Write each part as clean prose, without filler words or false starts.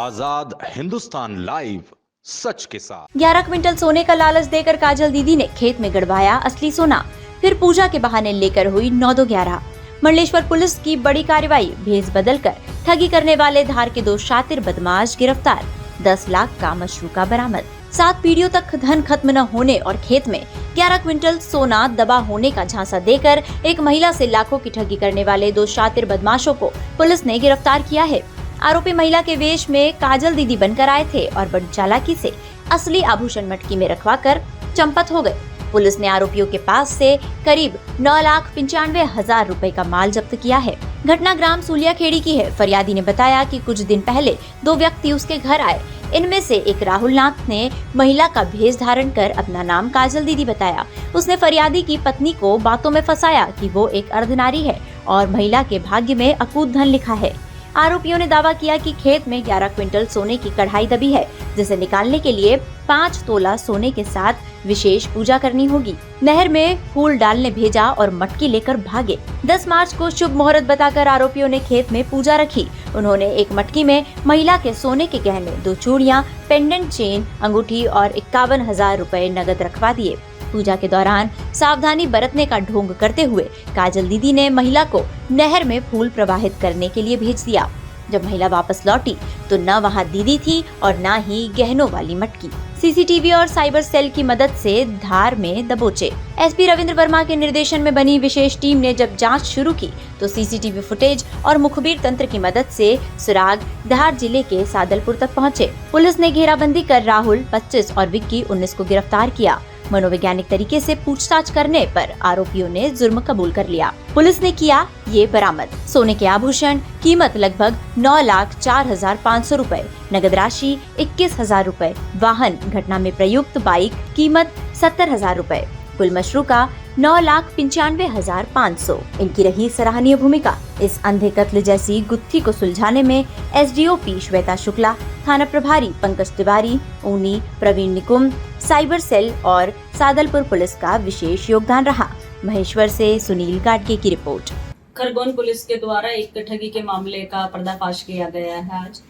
आजाद Hindustan live, सच के साथ। 11 quintal सोने का लालच देकर काजल दीदी ने खेत में गड़वाया असली सोना, फिर पूजा के बहाने लेकर हुई 9-2-11। मंडलेश्वर पुलिस की बड़ी कार्रवाई, भेस बदलकर ठगी करने वाले धार के 2 शातिर बदमाश गिरफ्तार, 10 लाख का मशरूका बरामद। 7 पीढ़ियों तक धन खत्म न होने और खेत में 11 क्विंटल सोना दबा होने का झांसा देकर एक महिला से लाखों की ठगी करने वाले 2 शातिर बदमाशों को पुलिस ने गिरफ्तार किया है। आरोपी महिला के वेश में काजल दीदी बनकर आए थे और बड़ी चालाकी से असली आभूषण मटकी में रखवाकर चंपत हो गए। पुलिस ने आरोपियों के पास से करीब 9,95,000 रुपए का माल जब्त किया है। घटना ग्राम सूलियाखेड़ी की है। फरियादी ने बताया कि कुछ दिन पहले 2 व्यक्ति उसके घर आए। इनमें से एक राहुल नाथ ने महिला का भेष धारण कर अपना नाम काजल दीदी बताया। उसने फरियादी की पत्नी को बातों में फंसाया कि वो एक अर्धनारी है और महिला के भाग्य में अकूत धन लिखा है। आरोपियों ने दावा किया कि खेत में 11 क्विंटल सोने की कढ़ाई दबी है, जिसे निकालने के लिए 5 तोला सोने के साथ विशेष पूजा करनी होगी। नहर में फूल डालने भेजा और मटकी लेकर भागे। 10 मार्च को शुभ मुहूर्त बताकर आरोपियों ने खेत में पूजा रखी। उन्होंने एक मटकी में महिला के सोने के गहने, 2 चूड़ियां, पेंडेंट चेन, अंगूठी और 51,000 रुपए नगद रखवा दिए। पूजा के दौरान सावधानी बरतने का ढोंग करते हुए काजल दीदी ने महिला को नहर में फूल प्रवाहित करने के लिए भेज दिया। जब महिला वापस लौटी तो न वहां दीदी थी और न ही गहनों वाली मटकी। सीसीटीवी और साइबर सेल की मदद से धार में दबोचे। एसपी रविंद्र वर्मा के निर्देशन में बनी विशेष टीम ने जब जांच शुरू की तो सीसीटीवी फुटेज और मुखबिर तंत्र की मदद से सुराग धार जिले के सादलपुर तक पहुंचे। पुलिस ने घेराबंदी कर राहुल 25 और विक्की 19 को गिरफ्तार किया। मनोवैज्ञानिक तरीके से पूछताछ करने पर आरोपियों ने जुर्म कबूल कर लिया। पुलिस ने किया ये बरामद। सोने के आभूषण, कीमत लगभग 9,04,500 रुपए, नगद राशि 21,000 रुपए, वाहन घटना में प्रयुक्त बाइक, कीमत 70,000 रुपए, कुल मशरूका 9,95,500। इनकी रही सराहनीय भूमिका। इस अंधे कत्ल जैसी गुत्थी को सुलझाने में एसडीओपी श्वेता शुक्ला, थाना प्रभारी पंकज तिवारी, ऊनी प्रवीण निकुम, साइबर सेल और सादलपुर पुलिस का विशेष योगदान रहा। महेश्वर से सुनील गाडगे की रिपोर्ट। खरगोन पुलिस के द्वारा एक ठगी के मामले का पर्दाफाश किया गया है। आज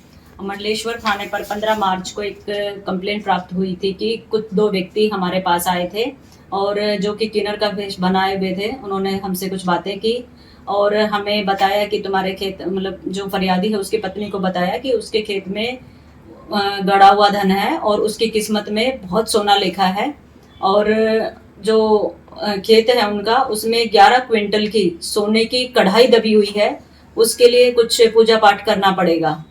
मंडलेश्वर थाने पर 15 मार्च को एक कंप्लेंट प्राप्त हुई थी कि कुछ 2 व्यक्ति हमारे पास आए थे और जो कि किन्नर का वेश बनाए हुए थे। उन्होंने हमसे कुछ बातें की और हमें बताया कि तुम्हारे खेत, मतलब जो फरियादी है उसकी पत्नी को बताया कि उसके खेत में गड़ा हुआ धन है और उसकी किस्मत में बहुत सोना लिखा है और जो खेत है उनका, उसमें 11 क्विंटल की सोने की कढ़ाई दबी हुई है, उसके लिए कुछ पूजा पाठ करना पड़ेगा।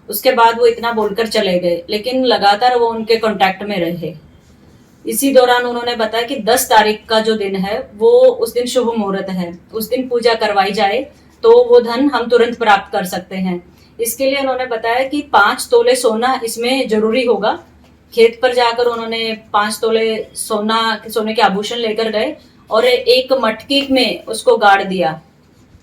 उसके बाद वो इतना बोलकर चले गए, लेकिन लगातार वो उनके कांटेक्ट में रहे। इसी दौरान उन्होंने बताया कि 10 तारीख का जो दिन है वो उस दिन शुभ मुहूर्त है, उस दिन पूजा करवाई जाए तो वो धन हम तुरंत प्राप्त कर सकते हैं। इसके लिए उन्होंने बताया कि 5 तोले सोना इसमें जरूरी होगा। खेत पर जाकर उन्होंने 5 तोले सोने के आभूषण लेकर गए और एक मटकी में उसको गाड़ दिया।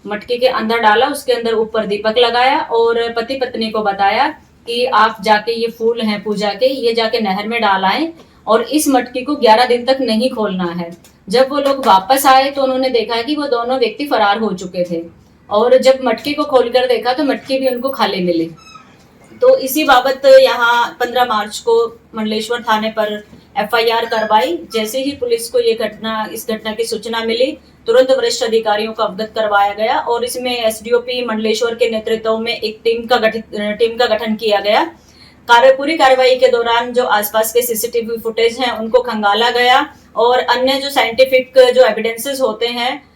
मटकी के अंदर डाला, उसके अंदर ऊपर दीपक लगाया और पति पत्नी को बताया कि आप जाके ये फूल हैं पूजा के, ये जाके नहर में डाल आए और इस मटकी को 11 दिन तक नहीं खोलना है। जब वो लोग वापस आए तो उन्होंने देखा कि वो दोनों व्यक्ति फरार हो चुके थे और जब मटकी को खोलकर देखा तो मटकी भी उनको खाली मिली। तो इसी बाबत यहाँ 15 मार्च को मंडलेश्वर थाने पर एफआईआर करवाई। जैसे ही पुलिस को इस घटना की सूचना मिली, तुरंत वरिष्ठ अधिकारियों को अवगत करवाया गया और इसमें एसडीओपी मंडलेश्वर के नेतृत्व में एक टीम का गठन किया गया। पूरी कार्रवाई के दौरान जो आसपास के सीसीटीवी फुटेज हैं उनको खंगाला गया और अन्य जो साइंटिफिक जो एविडेंसेस होते हैं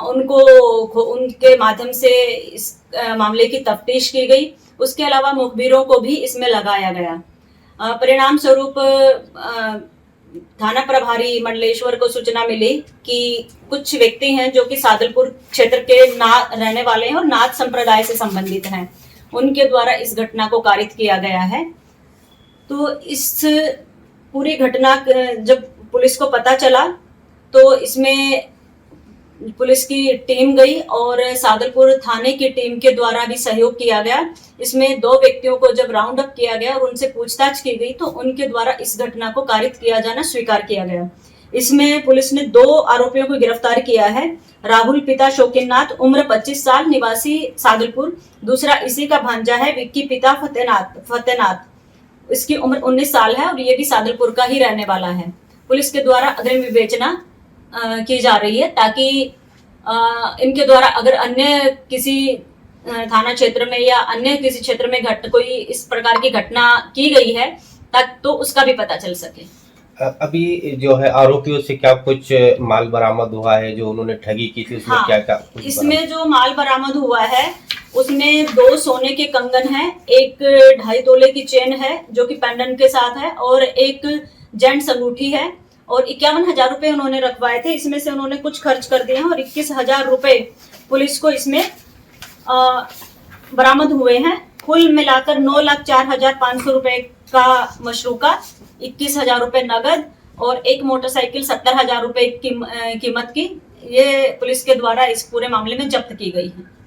उनके माध्यम से इस मामले की तफ्तीश की गई। उसके अलावा मुखबिरों को भी इसमें लगाया गया। परिणाम स्वरूप थाना प्रभारी मंडलेश्वर को सूचना मिली कि कुछ व्यक्ति हैं जो कि सादलपुर क्षेत्र के रहने वाले हैं और नाथ संप्रदाय से संबंधित हैं। उनके द्वारा इस घटना को कारित किया गया है। तो इस पूरी घटना जब पुलिस को पता चला तो इसमें पुलिस की टीम गई और सादलपुर थाने की टीम के द्वारा भी सहयोग किया गया। इसमें 2 व्यक्तियों को जब राउंड अप किया गया और उनसे पूछताछ की गई तो उनके द्वारा इस घटना को कारित किया जाना स्वीकार किया गया। इसमें पुलिस ने 2 आरोपियों को गिरफ्तार किया है। राहुल पिता शौकिननाथ उम्र 25 साल निवासी सादुलपुर, दूसरा इसी का भांजा है विक्की पिता फतेहनाथ इसकी उम्र 19 साल है और ये भी सादुलपुर का ही रहने वाला है। पुलिस के द्वारा अग्रिम विवेचना की जा रही है ताकि इनके द्वारा अगर अन्य किसी थाना क्षेत्र में या अन्य किसी क्षेत्र में कोई इस प्रकार की घटना की गई है तक तो उसका भी पता चल सके। अभी जो है आरोपियों से क्या कुछ माल बरामद हुआ है जो उन्होंने ठगी की थी उसमें? हाँ, क्या क्या इसमें जो माल बरामद हुआ है उसमें 2 सोने के कंगन है, एक 2.5 तोले की चेन है जो कि पेंडेंट के साथ है और एक जेंट्स अंगूठी है और 51,000 रुपए उन्होंने रखवाए थे। इसमें से उन्होंने कुछ खर्च कर दिए हैं और 21,000 रुपए पुलिस को इसमें बरामद हुए हैं। कुल मिलाकर 9,04,500 रुपए का मशरूका, 21,000 रुपए नगद और एक मोटरसाइकिल 70,000 रुपए कीमत की ये पुलिस के द्वारा इस पूरे मामले में जब्त की गई है।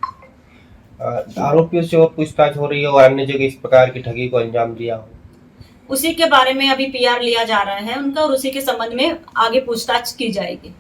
आरोपियों से और पूछताछ हो रही है और अन्य जगह इस प्रकार की ठगी को अंजाम दिया हो? उसी के बारे में अभी पीआर लिया जा रहा है उनका और उसी के संबंध में आगे पूछताछ की जाएगी।